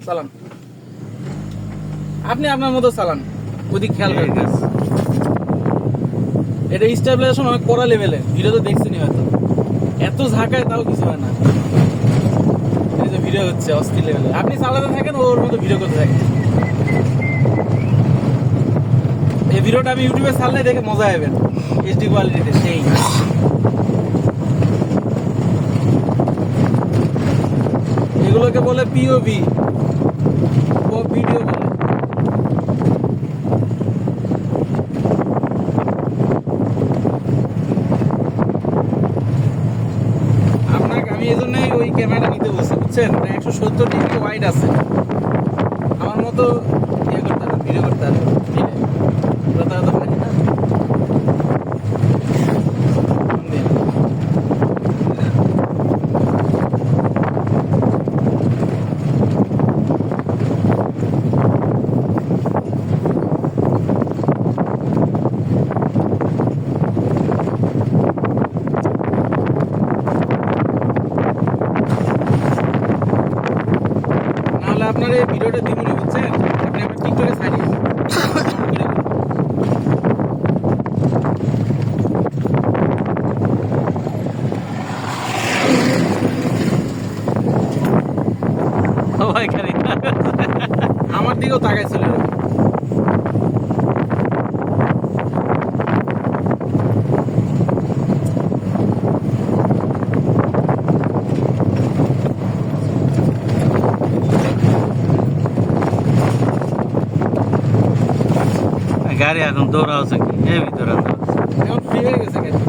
চালান, আপনি আপনার মতো চালান, ওদিক খেয়াল রাখবেন। এটা স্টেবিলাইজেশন অনেক কড়া লেভেলে, ভিডিও তো দেখছেনি হয়তো, এত ঝাঁকায় তাও কিছু হয় না। এই যে ভিডিও হচ্ছে অস্থির লেভেলে, আপনি চালাতে থাকেন, ওর মতো ভিডিও করতে থাকেন। এই ভিডিওটা আমি ইউটিউবে ছাড়লে দেখে মজা পাবেন, এইচডি কোয়ালিটিতে সেই। এগুলোকে বলে পিওভি, ভিডিও বলে। আপনাকে আমি এই জন্যই ওই ক্যামেরাটা নিতে বলছি, বুঝছেন? 170 ডিগ্রি ওয়াইড আছে, আমার মতো ইয়ে করতে হবে, ভিডিও করতে হবে। নাহলে আপনার এই ভিডিওটা দিবনি, বুঝছেন? আপনি আপনার টিকটকে ছাড়িয়ে আমার দিকেও তাকাইছিল। গাড়ি এখন দৌড়াচ্ছে কি হেভি দৌড়ানো, এখন ফ্রি হয়ে গেছে গাড়ি।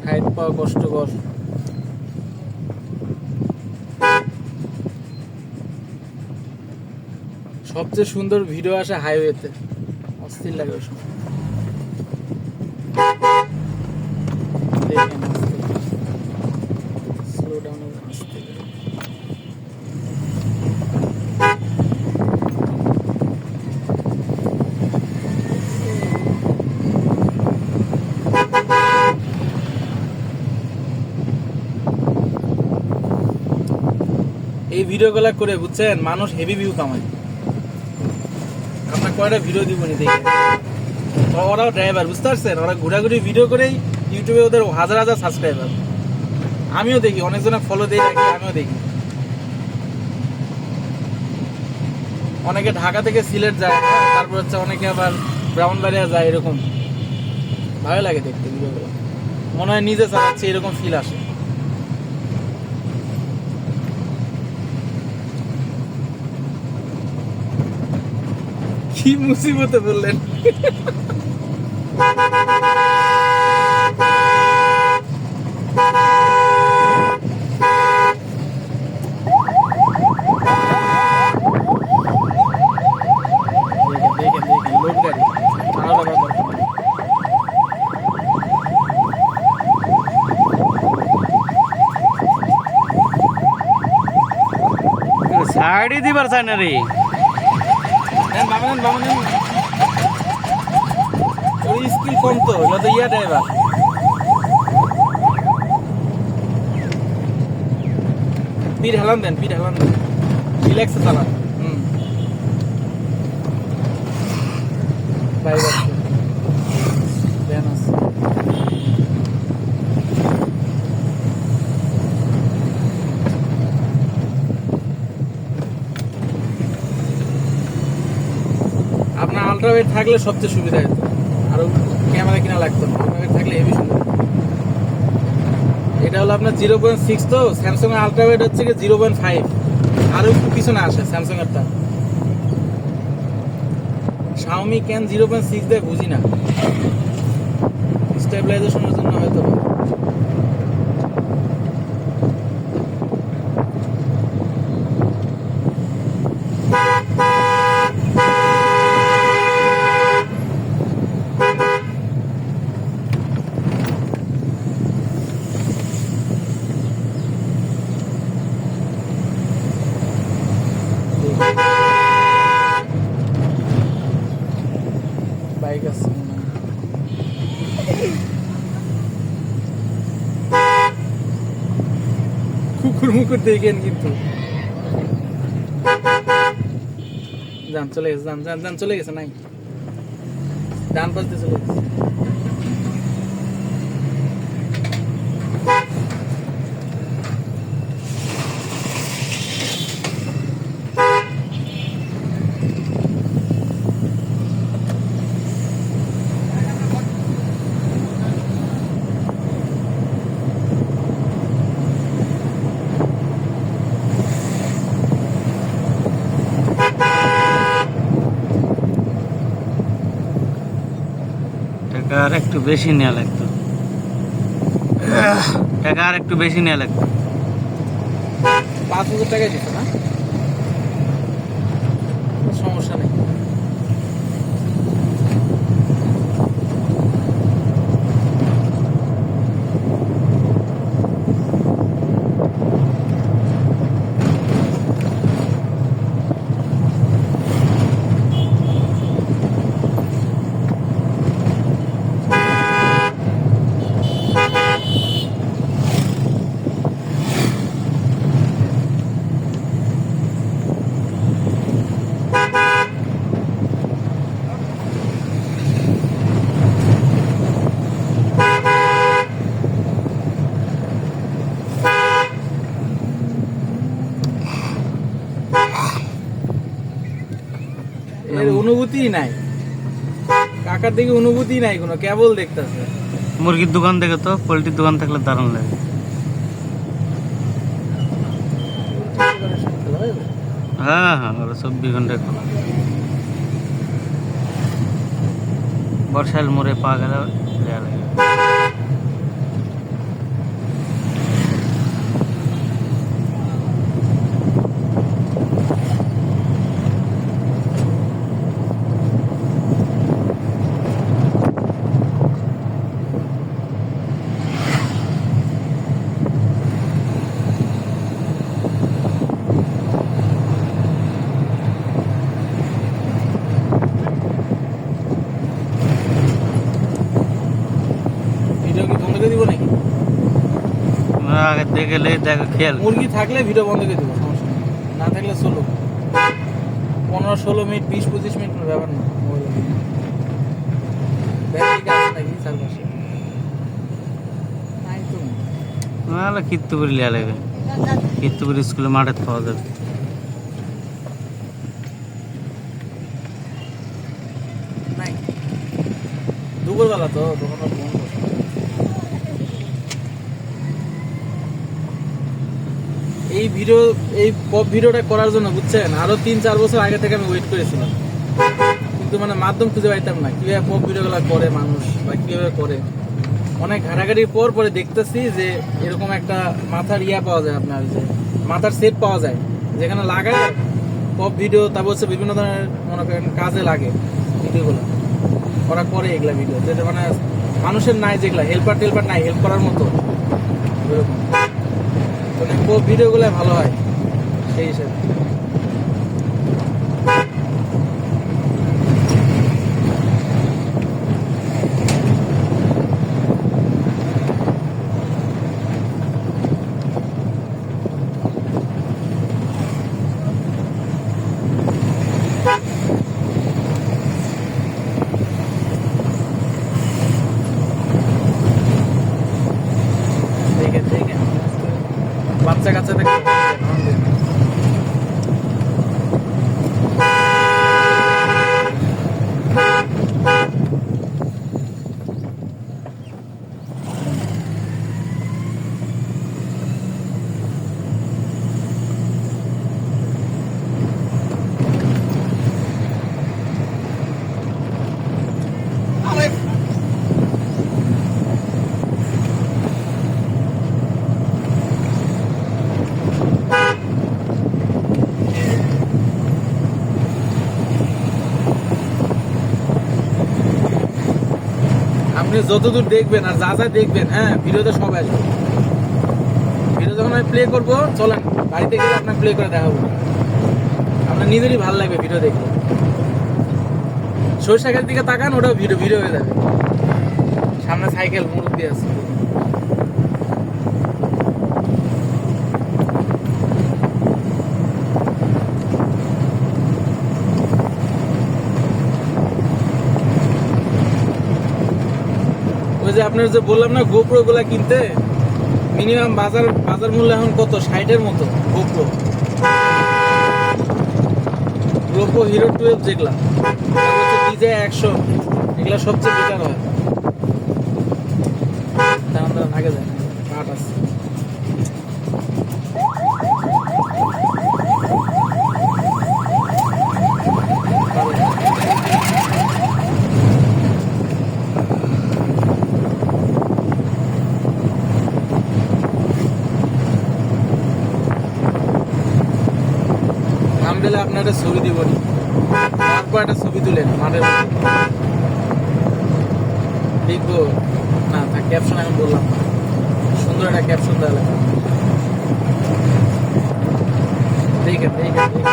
সাইড পাওয়া কষ্টকর। সবচেয়ে সুন্দর ভিডিও আসে হাইওয়েতে, অস্থির লাগে ওই সময়। দেখেন স্লো ডাউন আসতে। এই ভিডিওগুলো করে, বুঝছেন, মানুষ হেভি ভিউ কামায়। আপনার কয়টা ভিডিও দিবনি দেখে, ওরাও ড্রাইভার, বুঝতে পারছেন? ওরা ঘোরাঘুরি ভিডিও করেই ইউটিউবে ওদের হাজার হাজার সাবস্ক্রাইবার। আমিও দেখি, অনেকজনের ফলো দিয়ে রাখি, আমিও দেখি। অনেকে ঢাকা থেকে সিলেট যায়, তারপর হচ্ছে অনেকে আবার ব্রাউনবাড়িয়া যায়, এরকম ভালো লাগে দেখতে ভিডিওগুলো। মনে হয় নিজে চালাচ্ছে এরকম ফিল আসে। কি মুসিবতে বললেন! লোক গাড়ি সাইডই দিবার চাই না রে। ওই স্কিল কম তো, এটা তো ইয়া ড্রাইভার। পিঠ হেলান দেন, পিঠ হেলান দেন, রিল্যাক্সে চালান। বাইক আছে, ভ্যান আছে। আপনার আল্ট্রাওয়েট থাকলে সবচেয়ে সুবিধা হতো, আরো ক্যামেরা কিনা লাগতো না। আল্ট্রাওয়েট থাকলে হেভি সুবিধা। এটা হলো আপনার 0.6, তো স্যামসাং এর আল্ট্রাওয়েট হচ্ছে কি 0.5, আরো পিছনে আসে স্যামসাং এরটা। Xiaomi কেন 0.6 দেয় বুঝি না, স্টেবিলাইজেশনের জন্য হয়তো বা। বাইক আছে মনে হয়। কুকুর মুকুর দেখেন কিন্তু, যান চলে গেছে, যান যান যান চলে গেছে, নাই ডান পাশ দিয়ে চলে গেছে। টাকা আর একটু বেশি নেওয়া লাগতো, টাকা আর একটু বেশি নেওয়া লাগতো। 5,000 টাকাই দিত না, সমস্যা নেই। এর অনুভূতি নাই, কাকার দিকে অনুভূতি নাই কোনো, কেবল দেখতেছে। মুরগির দোকান থেকে তো পোল্ট্রির দোকান থাকলে দারুণ লাগে। হ্যাঁ হ্যাঁ, ওরা 24 ঘন্টায় খোলা। বর্ষাল মোড়ে পা গেলে দেয়া লাগে। ভিডিও কি বন্ধ করে দিব নাকি? আগে দেখলে দেখো খেয়াল। মুরগি থাকলে ভিডিও বন্ধ করে দেবো, সমস্যা নেই। না থাকলে চলো 15-16 মিনিট, 20-25 মিনিট কোনো ব্যাপার না। ব্যাটারি আছে নাকি চারপাশে? নাই তো। নাহলে কীর্তিপুরি লিয়া লাগবে, কীর্তিপুরি স্কুলে মাঠে পাওয়া যাবে। নাই, দুপুরবেলা তো তখন আর বন্ধ। এই ভিডিও, এই পপ ভিডিওটা করার জন্য বুঝছেন, আরো 3-4 বছর আগে থেকে আমি ওয়েট করেছিলাম, কিন্তু মানে মাধ্যম খুঁজে পাইতাম না কিভাবে পপ ভিডিওগুলো করে মানুষ বা কিভাবে করে। অনেক ঘাটাঘাটির পর পরে দেখতেছি যে এরকম একটা মাথার ইয়া পাওয়া যায়, আপনার যে মাথার সেট পাওয়া যায়, যেখানে লাগায় পপ ভিডিও, তারপর হচ্ছে বিভিন্ন ধরনের মনে করেন কাজে লাগে ভিডিওগুলো। ওরা করে এগুলা ভিডিও, যেটা মানে মানুষের নাই, যেগুলা হেল্পার টেল্পার নাই হেল্প করার মতো, এরকম মানে পপ ভিডিওগুলো ভালো হয় সেই হিসাবে। দেখে দেখে বাচ্চা কাচ্চা দেখে আপনি যতদূর দেখবেন আর যা যা দেখবেন, হ্যাঁ ভিডিওতে সব আসবে। ভিডিও যখন আমি প্লে করবো, চলেন বাড়িতে গেলে আপনার প্লে করে দেখাবো, আপনার নিজেরই ভালো লাগবে ভিডিও দেখলে। সরিষাখালির দিকে তাকান, ওটাও ভিডিও ভিডিও হয়ে যাবে। সামনে সাইকেল মুরব্বি আছে। ওই যে আপনার যে বললাম না গোপ্রো গুলা কিনতে মিনিমাম বাজার মূল্য এখন কত, 60-এর মতো গোপ্রো। গোপ্রো হিরো 12 যেগুলা, DJI Action, এগুলা সবচেয়ে বেটার হয়। দাঁড়ান আগে যায় কাট আছে। নাম দিলে আপনার একটা ছবি দিব নি, তারপর একটা ছবি তুলেন মাঠের মধ্যে। দেখবো না থাক, ক্যাপশন এখন বললাম না, সুন্দর একটা ক্যাপশন দেওয়া লাগবে। দেখেন দেখেন দেখেন।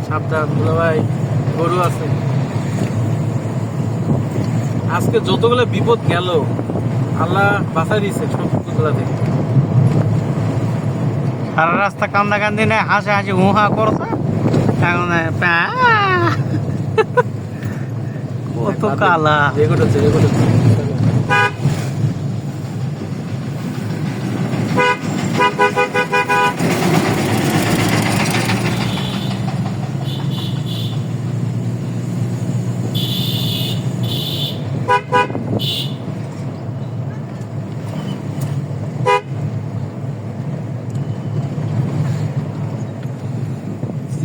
সাবধান দুলা ভাই, গরু আছে। আজকে যতগুলো বিপদ গেল আল্লাহ বাঁচাই দিচ্ছে সবগুলা থেকে। সারা রাস্তা কান্দা কান্দি নেই, হাসে হাসি হুহা করছে। এখন কত কালা রেকর্ড হচ্ছে, রেকর্ড হচ্ছে।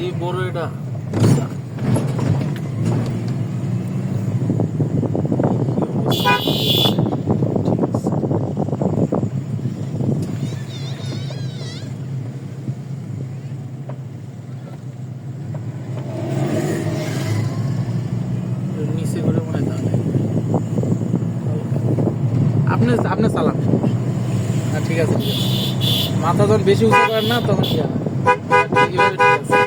যে বড় এটা নিচে করে মনে হয় তাহলে আপনি আপনি চালান। হ্যাঁ ঠিক আছে ঠিক আছে, মাথা যখন বেশি উঁচু করেন না তখন কি হবে, এইভাবে ঠিক আছে।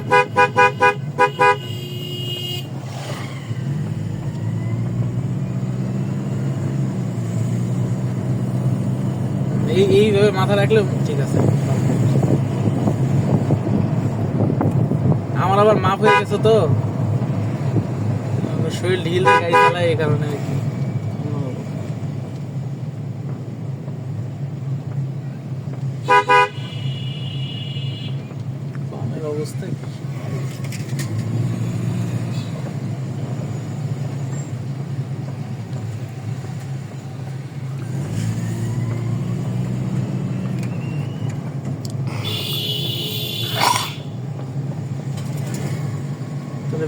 এইভাবে মাথা রাখলে ঠিক আছে। আমার আবার মাপ হয়ে গেছে তো, আমার শরীর ঢিল দিয়ে গাড়ি চালায়, এই কারণে আর কি। বামের অবস্থা কি?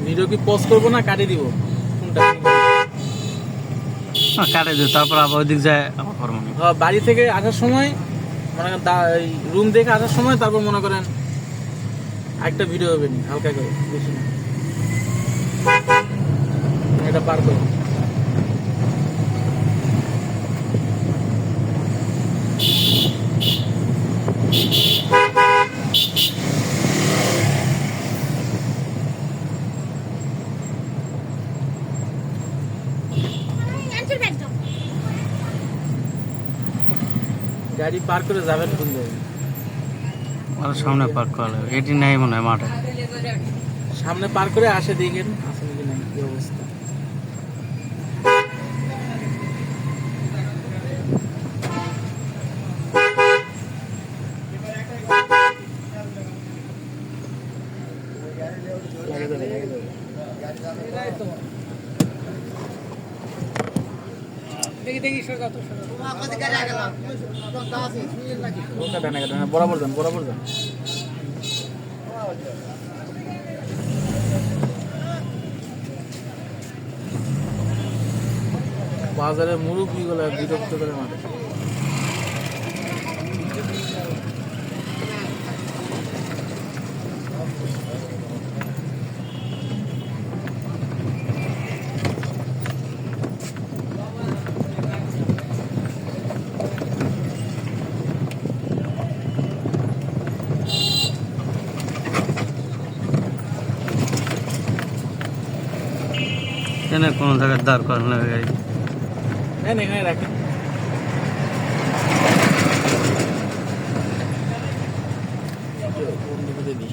ভিডিও কি পজ করবো না কাটিয়ে দিব কোনটা? কাটে দিও, তারপর আবার ওই দিক যায় আমার করবো। বাড়ি থেকে আসার সময় মনে করেন রুম দেখে আসার সময়, তারপর মনে করেন একটা ভিডিও হবে নি, হালকা করে, বেশি না। এটা পার করে গাড়ি পার করে যাবেন কোন জায়গায়? আর সামনে পার্ক করা লাগবে, এটি নেই মনে হয় মাঠে। সামনে পার করে আসে দেখেন আসে নাকি নাই, কি অবস্থা। ওটা ডানে কাটা বরাবর যান বরাবর যান। বাজারে মুরব্বী গুলা বিরক্ত করে মাঠে। এখানে কোনো জায়গায় দাঁড় করানো হবে গাড়ি। নেন এখানে রাখেন। বন্ধু দিই